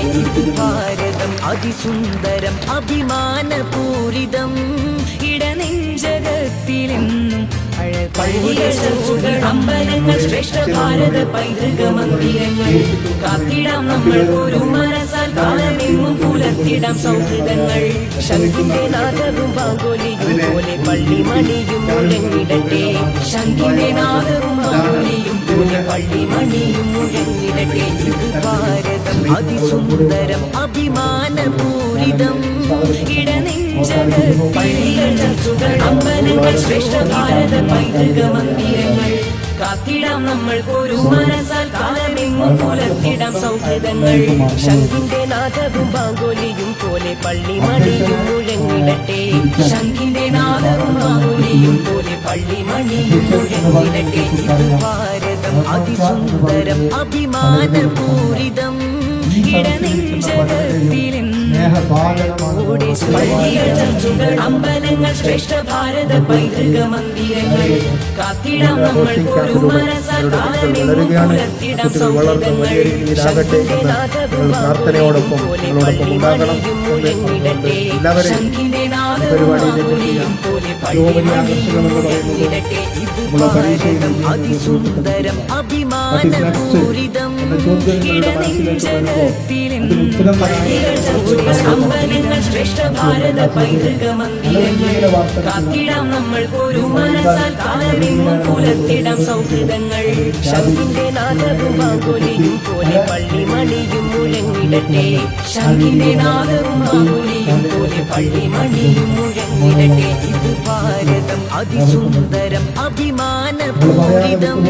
ഭാരതം ഭാരതം അതിസുന്ദരം അഭിമാനപൂരിതം ഇടനെഞ്ചകത്തിലെന്നും പള്ളികൾ ചർച്ചുകൾ അമ്പലങ്ങൾ ശ്രേഷ്ഠ ഭാരത പൈതൃക മന്ദിരങ്ങൾ കാത്തിടാം നമ്മൾ ഒരു മനസ്സാൽ കാലമെങ്ങും പുലർത്തിടാം സൗഹൃദങ്ങൾ ശംഖിന്റെ നാദവും ബാങ്കോലിയും പോലെ പള്ളിമണിയും മുഴങ്ങിടട്ടെ ശംഖിന്റെ നാദവും ബാങ്കോലിയും പോലെ പള്ളിമണിയും മുഴങ്ങിടട്ടെ ഇത് ഭാരതം അതിസുന്ദരം അഭിമാനപൂരിതം പള്ളികൾ ചർച്ചുകൾ അമ്പലങ്ങൾ ശ്രേഷ്ഠ ഭാരത പൈതൃക മന്ദിരങ്ങൾ കാത്തിടാം നമ്മൾ ഒരു മനസ്സാൽ കാലമെങ്ങും പുലർത്തിടാം സൗഹൃദങ്ങൾ ശംഖിന്റെ നാദവും ബാങ്കോലിയും പോലെ പള്ളിമണിയും മുഴങ്ങിടട്ടെ ശംഖിന്റെ നാദവും ബാങ്കോലിയും പോലെ പള്ളിമണിയും മുഴങ്ങിടട്ടെ ഇത് ഭാരതം അതിസുന്ദരം അഭിമാനപൂരിതം പള്ളികൾ ചർച്ചുകൾ അമ്പലങ്ങൾ ശ്രേഷ്ഠ ഭാരത പൈതൃക മന്ദിരങ്ങൾ കാത്തിടാം നമ്മൾ ഒരു മനസ്സാൽ കാലമെങ്ങും പുലർത്തിടാം സൗഹൃദങ്ങൾ ശംഖിന്റെ നാദവും ബാങ്കോലിയും പോലെ പള്ളിമണിയും മുഴങ്ങിടട്ടെ ശംഖിന്റെ നാദവും ബാങ്കോലിയും പോലെ പള്ളിമണിയും മുഴങ്ങിടട്ടെ ഇത് ഭാരതം അതിസുന്ദരം അഭിമാനപൂരിതം അമ്പലങ്ങൾ ശ്രേഷ്ഠ ഭാരത പൈതൃക മന്ദിരങ്ങൾ കാത്തിടാം നമ്മൾ ഒരു മനസ്സാൽ കാലമെങ്ങും പുലർത്തിടാം സൗഹൃദങ്ങൾ ശംഖിന്റെ നാദവും ബാങ്കോലിയും പോലെ പള്ളിമണിയും മുഴങ്ങിടട്ടെ ശംഖിന്റെ നാദവും ബാങ്കോലിയും പോലെ പള്ളിമണിയും മുഴങ്ങിടട്ടെ ഇത് ഭാരതം അതിസുന്ദരം അഭിമാനപൂരിതം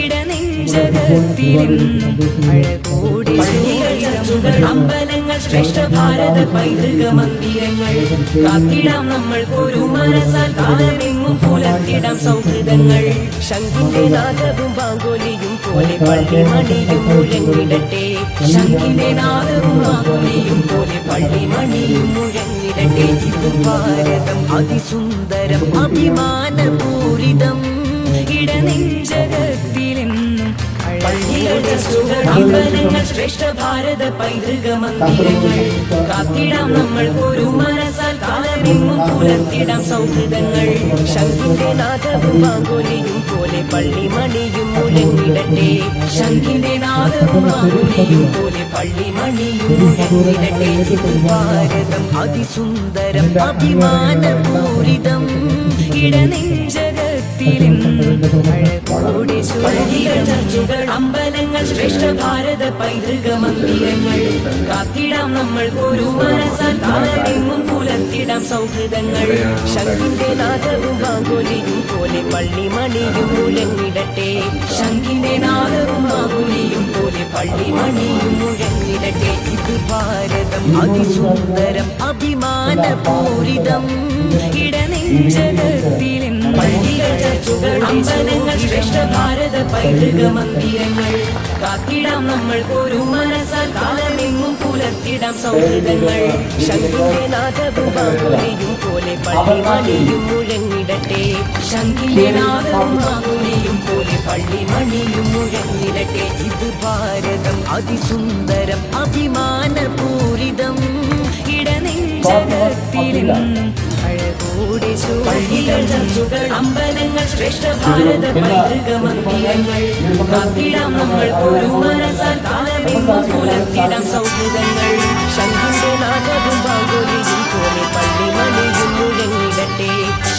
ഇടനെഞ്ചകത്തിലെന്നും അഴകോടെ അമ്പലങ്ങൾ ശ്രേഷ്ഠ ഭാരത പൈതൃക മന്ദിരങ്ങൾ കാത്തിടാം നമ്മൾ ഒരു മനസ്സാൽ കാലമെങ്ങും പുലർത്തിടാം സൗഹൃദങ്ങൾ ശംഖിന്റെ നാദവും ബാങ്കോലിയും പോലെ പള്ളിമണിയും മുഴങ്ങിടട്ടെ ശംഖിന്റെ നാദവും ബാങ്കോലിയും പോലെ പള്ളിമണിയും മുഴങ്ങിടട്ടെ ഇത് ഭാരതം അതിസുന്ദരം അഭിമാനപൂരിതം ഇടനെഞ്ചകത്തിലെന്നും പള്ളികൾ ചർച്ചുകൾ അമ്പലങ്ങൾ ശ്രേഷ്ഠ ഭാരത പൈതൃക മന്ദിരങ്ങൾ കാത്തിടാം നമ്മൾ ഒരു മനസ്സാൽ കാലമെങ്ങും പുലർത്തിടാം സൗഹൃദങ്ങൾ ശംഖിന്റെ നാദവും ബാങ്കോലിയും പോലെ പള്ളിമണിയും മുഴങ്ങിടട്ടെ ശംഖിന്റെ നാദവും ബാങ്കോലിയും പോലെ പള്ളിമണിയും മുഴങ്ങിടട്ടെ ഇത് ഭാരതം അതിസുന്ദരം അഭിമാനപൂരിതം ഇടനെഞ്ചകത്തിലെന്നും പള്ളികൾ ചർച്ചുകൾ അമ്പലങ്ങൾ ശ്രേഷ്ഠ ഭാരത പൈതൃക മന്ദിരങ്ങൾ കാത്തിടാം നമ്മൾ ഒരു മനസ്സാൽ കാലമെങ്ങും പുലർത്തിടാം സൗഹൃദങ്ങൾ ശംഖിന്റെ നാദവും ബാങ്കോലിയും പോലെ പള്ളിമണിയും മുഴങ്ങിടട്ടെ ശംഖിന്റെ നാദവും ബാങ്കോലിയും പോലെ പള്ളിമണിയും മുഴങ്ങിടട്ടെ ഇത് ഭാരതം അതിസുന്ദരം അഭിമാനപൂരിതം ഇടനെഞ്ചകത്തിലെന്നും പള്ളികൾ ചർച്ചുകൾ അമ്പലങ്ങൾ ശ്രേഷ്ഠ ഭാരത പൈതൃക മന്ദിരങ്ങൾ കാത്തിടാം നമ്മൾ ഒരു മനസ്സാൽ കാലമെങ്ങും പുലർത്തിടാം സൗഹൃദങ്ങൾ ശംഖിന്റെ നാദവും ബാങ്കോലിയും പോലെ പള്ളിമണിയും മുഴങ്ങിടട്ടെ ശംഖിന്റെ നാദവും ബാങ്കോലിയും പോലെ പള്ളിമണിയും മുഴങ്ങിടട്ടെ ഇത് ഭാരതം അതിസുന്ദരം അഭിമാനപൂരിതം ഇടനെഞ്ചകത്തിലെന്നും അഴകോടെ പള്ളികൾ ചർച്ചുകൾ അമ്പലങ്ങൾ ശ്രേഷ്ഠ ഭാരത പൈതൃക മന്ദിരങ്ങൾ കാത്തിടാം നമ്മൾ ഒരു മനസ്സാൽ കാലമെങ്ങും പുലർത്തിടാം സൗഹൃദങ്ങൾ ശംഖിന്റെ നാദവും ബാങ്കോലിയും പോലെ പള്ളിമണിയും മുഴങ്ങിടട്ടെ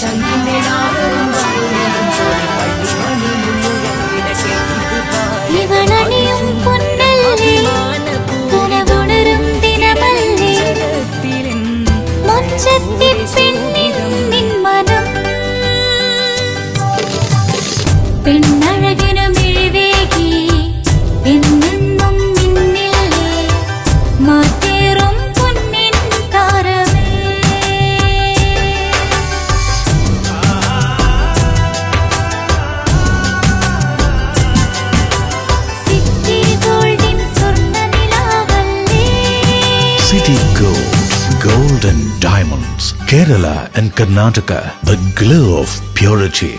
ശംഖിന്റെ നാദവും ബാങ്കോലിയും പോലെ പള്ളിമണിയും മുഴങ്ങിടട്ടെ ഇത് പെണ്ണഴകിനും എഴുവേകി എന്നെന്നും മിന്നില്ലേ മാറ്റേറും പൊന്നിൻ താരമേ സിറ്റി ഗോൾഡിൻ സ്വർണ്ണനിലാവല്ലേ City Gold, Gold and Diamonds, Kerala and Karnataka, the glow of purity.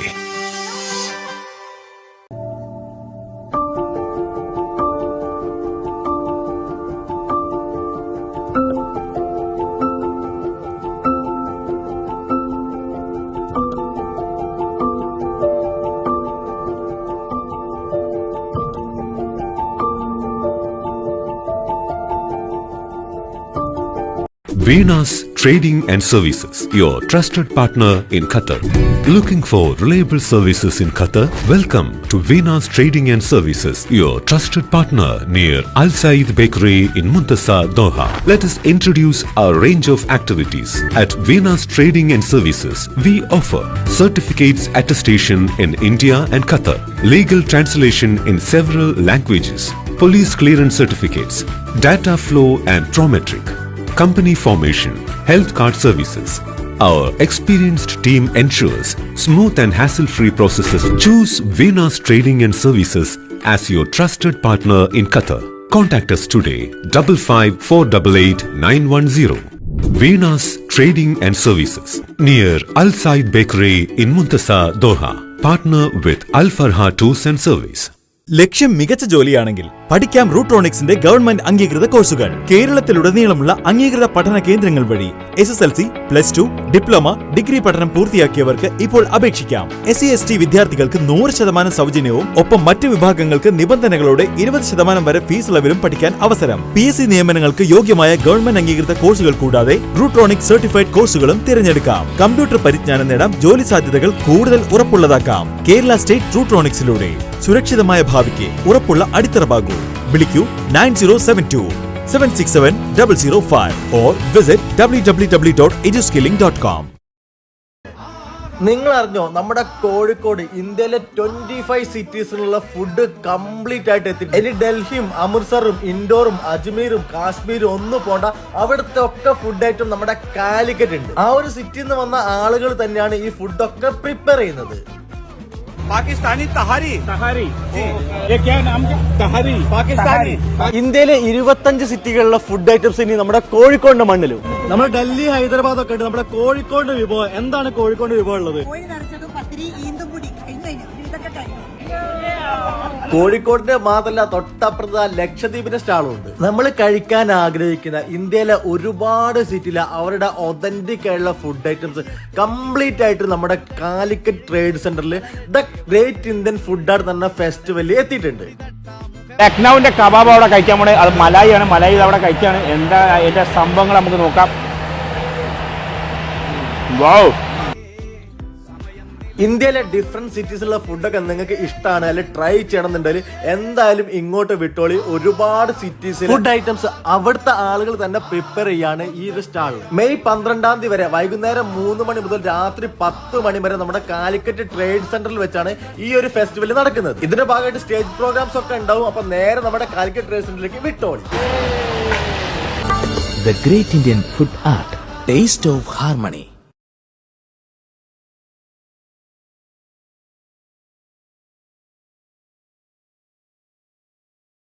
Venus Trading and Services, your trusted partner in Qatar. Looking for reliable services in Qatar? Welcome to Venus Trading and Services, your trusted partner near Al Said Bakery in Muntasa, Doha. Let us introduce our range of activities. At Venus Trading and Services, we offer certificates attestation in India and Qatar, legal translation in several languages, police clearance certificates, data flow and prometric, company formation, health card services. Our experienced team ensures smooth and hassle-free processes. Choose Venus Trading and Services as your trusted partner in Qatar. Contact us today 55488910. Venus Trading and Services near Al Said Bakery in Muntasa, Doha. Partner with Al Farha Tours and Service. ലക്ഷ്യം മികച്ച ജോലിയാണെങ്കിൽ പഠിക്കാം റൂട്രോണിക്സിന്റെ government അംഗീകൃത കോഴ്സുകൾ. കേരളത്തിലുടനീളമുള്ള അംഗീകൃത പഠന കേന്ദ്രങ്ങൾ വഴി SSLC, +2, diploma, degree പഠനം പൂർത്തിയാക്കിയവർക്ക് ഇപ്പോൾ അപേക്ഷിക്കാം. SC/ST വിദ്യാർത്ഥികൾക്ക് 100% സൗജന്യവും ഒപ്പം മറ്റ് വിഭാഗങ്ങൾക്ക് നിബന്ധനകളോടെ 20% വരെ ഫീസ് ഇളവിലും പഠിക്കാൻ അവസരം. PSC നിയമനങ്ങൾക്ക് യോഗ്യമായ ഗവൺമെന്റ് അംഗീകൃത കോഴ്സുകൾ കൂടാതെ റൂട്രോണിക്സ് സർട്ടിഫൈഡ് കോഴ്സുകളും തിരഞ്ഞെടുക്കാം. കമ്പ്യൂട്ടർ പരിജ്ഞാനം നേടാം, ജോലി സാധ്യതകൾ കൂടുതൽ ഉറപ്പുള്ളതാക്കാം. കേരള സ്റ്റേറ്റ് റൂട്രോണിക്സിലൂടെ സുരക്ഷിതമായ ഭാവിക്ക് ഉറപ്പുള്ള അടിത്തറ. വിളിക്കൂ 9072 or visit www.eduskilling.com. നിങ്ങൾ അറിഞ്ഞോ, നമ്മുടെ കോഴിക്കോട് ഇന്ത്യയിലെ 25 സിറ്റീസിലുള്ള ഫുഡ് കംപ്ലീറ്റ് ആയിട്ട് എത്തി. ഇനി ഡൽഹിയും അമൃത്സറും ഇൻഡോറും അജ്മീറും കാശ്മീരും ഒന്നും പോണ്ട, അവിടുത്തെ ഒക്കെ ഫുഡ് ഐറ്റം നമ്മുടെ കാലിക്കറ്റ് ഉണ്ട്. ആ ഒരു സിറ്റിയിൽ നിന്ന് വന്ന ആളുകൾ തന്നെയാണ് ഈ ഫുഡൊക്കെ പ്രിപ്പയർ ചെയ്യുന്നത്. പാകിസ്ഥാനി തഹാരി. ഇന്ത്യയിലെ 25 സിറ്റികളിലെ ഫുഡ് ഐറ്റംസ് ഇനി നമ്മുടെ കോഴിക്കോടിന്റെ മണ്ണിലും. നമ്മുടെ ഡൽഹി, ഹൈദരാബാദ് ഒക്കെ ഉണ്ട്. നമ്മുടെ കോഴിക്കോടിന്റെ വിഭവം എന്താണ്? കോഴിക്കോട് വിഭവം ഉള്ളത് കോഴിക്കോടിന്റെ മാത്രമല്ല, തൊട്ടപ്പുറത്ത് ലക്ഷദ്വീപിന്റെ സ്റ്റാളും ഉണ്ട്. നമ്മൾ കഴിക്കാൻ ആഗ്രഹിക്കുന്ന ഇന്ത്യയിലെ ഒരുപാട് സിറ്റിയിലെ അവരുടെ ഒതന്റിക് ആയിട്ടുള്ള ഫുഡ് ഐറ്റംസ് കംപ്ലീറ്റ് ആയിട്ട് നമ്മുടെ കാലിക്കറ്റ് ട്രേഡ് സെന്ററിൽ the great Indian food art എന്ന ഫെസ്റ്റിവലിൽ എത്തിയിട്ടുണ്ട്. ലക്നൌവിന്റെ കബാബ് അവിടെ കഴിക്കാൻ പോണേ, അത് മലായിയാണ്. മലായി അവിടെ കഴിക്കാണ്. എന്താ അതിന്റെ സംഭവങ്ങൾ നമുക്ക് നോക്കാം. വൗ! ഇന്ത്യയിലെ ഡിഫറെന്റ് സിറ്റീസിലുള്ള ഫുഡൊക്കെ നിങ്ങൾക്ക് ഇഷ്ടമാണ് അല്ലെങ്കിൽ ട്രൈ ചെയ്യണമെന്നുണ്ടെങ്കിൽ എന്തായാലും ഇങ്ങോട്ട് വിട്ടോളി. ഒരുപാട് സിറ്റീസിൽ ഫുഡ് ഐറ്റംസ് അവിടുത്തെ ആളുകൾ തന്നെ പ്രിപ്പയർ ചെയ്യാണ് ഈ ഒരു സ്റ്റാൾ. മെയ് 12 വരെ വൈകുന്നേരം 3 മണി മുതൽ രാത്രി 10 മണി വരെ നമ്മുടെ കാലിക്കറ്റ് ട്രേഡ് സെന്ററിൽ വെച്ചാണ് ഈ ഒരു ഫെസ്റ്റിവൽ നടക്കുന്നത്. ഇതിന്റെ ഭാഗമായിട്ട് സ്റ്റേജ് പ്രോഗ്രാംസ് ഒക്കെ ഉണ്ടാവും. അപ്പൊ നേരെ നമ്മുടെ കാലിക്കറ്റ് ട്രേഡ് സെന്ററിലേക്ക് വിട്ടോളി. The Great Indian Food Art, Taste of Harmony.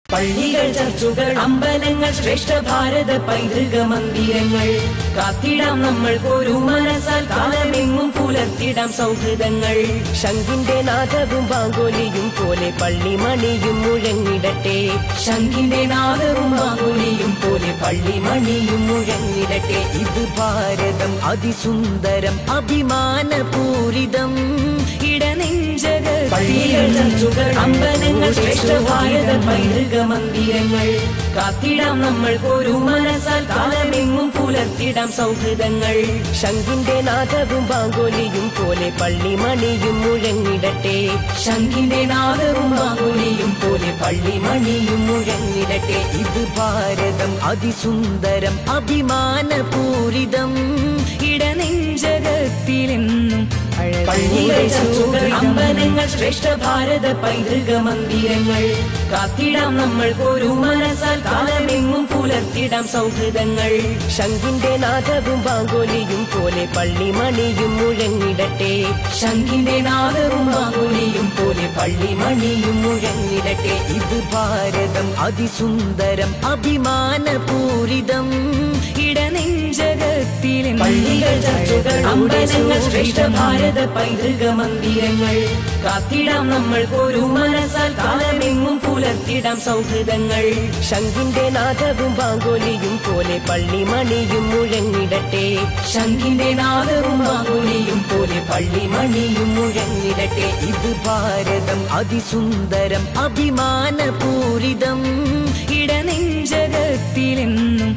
പള്ളികൾ, ചർച്ചുകൾ, അമ്പലങ്ങൾ, ശ്രേഷ്ഠ ഭാരത പൈതൃക മന്ദിരങ്ങൾ കാത്തിടാം നമ്മൾ ഒരു മനസ്സാൽ. കാലമെങ്ങും പുലർത്തിടാം സൗഹൃദങ്ങൾ. ശംഖിന്റെ നാദവും ബാങ്കോലിയും പോലെ പള്ളിമണിയും മുഴങ്ങിടട്ടെ. ശംഖിന്റെ നാദവും ബാങ്കോലിയും പോലെ പള്ളിമണിയും മുഴങ്ങിടട്ടെ. ഇത് ഭാരതം അതിസുന്ദരം അഭിമാനപൂരിതം ഇടനെഞ്ചകൾ. പള്ളികൾ, ചർച്ചുകൾ, അമ്പലങ്ങൾ, ശ്രേഷ്ഠ ഭാരത പൈതൃക മന്ദിരങ്ങൾ കാത്തിടാം നമ്മൾ ഒരു മനസ്സാൽ. കാലമെങ്ങും പുലർത്തിടാം സൗഹൃദങ്ങൾ. ശംഖിന്റെ നാദവും ബാങ്കോലിയും പോലെ പള്ളിമണിയും മുഴങ്ങിടട്ടെ. ശംഖിന്റെ നാദവും ബാങ്കോലിയും പോലെ പള്ളിമണിയും മുഴങ്ങിടട്ടെ. ഇത് ഭാരതം അതിസുന്ദരം അഭിമാനപൂരിതം ഇടനെഞ്ചകത്തിലെന്നും. പള്ളികൾ, ചർച്ചുകൾ, അമ്പലങ്ങൾ, ശ്രേഷ്ഠ ഭാരത പൈതൃക മന്ദിരങ്ങൾ കാത്തിടാം നമ്മൾ ഒരു മനസ്സാൽ. കാലമെങ്ങും പുലർത്തിടാം സൗഹൃദങ്ങൾ. ശംഖിന്റെ നാദവും ബാങ്കോലിയും പോലെ പള്ളിമണിയും മുഴങ്ങിടട്ടെ. ശംഖിന്റെ നാദവും ബാങ്കോലിയും പോലെ പള്ളിമണിയും മുഴങ്ങിടട്ടെ. ഇത് ഭാരതം അതിസുന്ദരം അഭിമാനപൂരിതം ഇടനെഞ്ചകത്തിലെന്നും. പള്ളികൾ, ചർച്ചുകൾ, അമ്പലങ്ങൾ, ശ്രേഷ്ഠ ഭാരത പൈതൃക മന്ദിരങ്ങൾ കാത്തിടാം നമ്മൾ ഒരു മനസ്സാൽ. കാലമെങ്ങും പുലർത്തിടാം സൗഹൃദങ്ങൾ. ശംഖിന്റെ നാദവും ബാങ്കോലിയും പോലെ പള്ളിമണിയും മുഴങ്ങിടട്ടെ. ശംഖിന്റെ നാദവും ബാങ്കോലിയും പോലെ പള്ളിമണിയും മുഴങ്ങിടട്ടെ. ഇത് ഭാരതം അതിസുന്ദരം അഭിമാനപൂരിതം ഇടനെഞ്ചകത്തിലെന്നും.